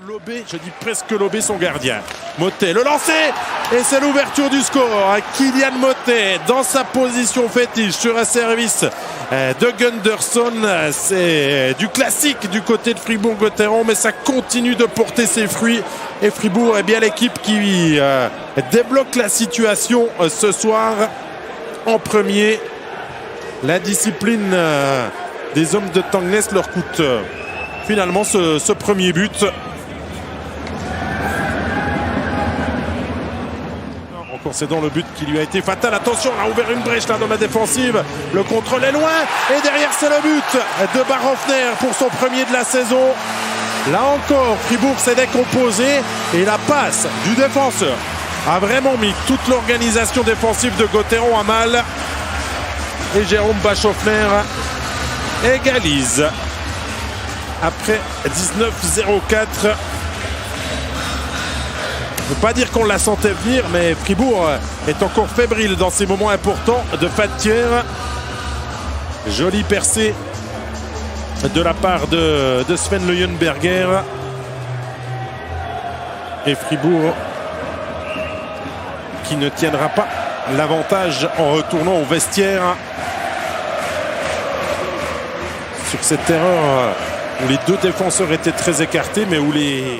Lobé, je dis presque lobé son gardien. Motet, le lancer, et c'est l'ouverture du score. Kylian Motet dans sa position fétiche sur un service de Gunderson. C'est du classique du côté de Fribourg-Gotteron, mais ça continue de porter ses fruits. Et Fribourg est bien l'équipe qui débloque la situation ce soir en premier. La discipline des hommes de Tangnes leur coûte finalement ce premier but. En concédant le but qui lui a été fatal. Attention, on a ouvert une brèche là dans la défensive. Le contrôle est loin. Et derrière, c'est le but de Barhoffner pour son premier de la saison. Là encore, Fribourg s'est décomposé. Et la passe du défenseur a vraiment mis toute l'organisation défensive de Gotteron à mal. Et Jérôme Barhoffner égalise après 19-04. Je ne veux pas dire qu'on la sentait venir, mais Fribourg est encore fébrile dans ces moments importants de Fattière. Jolie percée de la part de Sven Leuenberger. Et Fribourg qui ne tiendra pas l'avantage en retournant au vestiaire. Sur cette erreur où les deux défenseurs étaient très écartés, mais où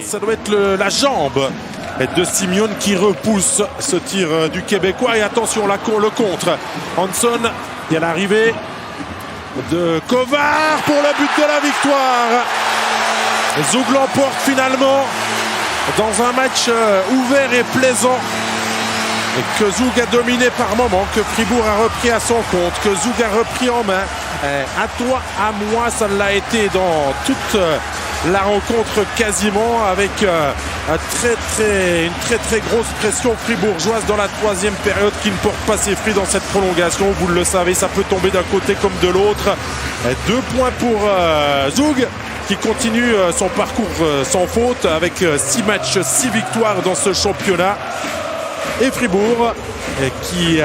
ça doit être la jambe de Simeone qui repousse ce tir du Québécois. Et attention, le contre. Hanson, il y a l'arrivée de Kovar pour le but de la victoire. Zug l'emporte finalement dans un match ouvert et plaisant. Et que Zug a dominé par moments, que Fribourg a repris à son compte, que Zug a repris en main. À toi, à moi, ça l'a été dans toute la rencontre quasiment, avec une très grosse pression fribourgeoise dans la troisième période qui ne porte pas ses fruits dans cette prolongation. Vous le savez, ça peut tomber d'un côté comme de l'autre. 2 points pour Zug qui continue son parcours sans faute avec 6 matchs, 6 victoires dans ce championnat. Et Fribourg qui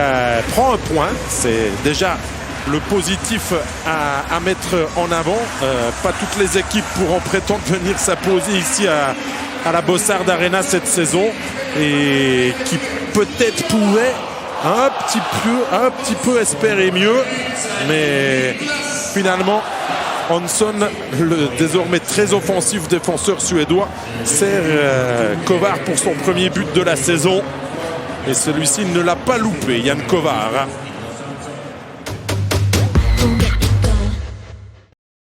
prend un point, c'est déjà le positif à mettre en avant. Pas toutes les équipes pourront prétendre venir s'imposer ici à la Bossard Arena cette saison, et qui peut-être pouvait un petit peu espérer mieux, mais finalement Hanson, le désormais très offensif défenseur suédois, sert Kovar pour son premier but de la saison. Et celui-ci ne l'a pas loupé, Jan Kovar.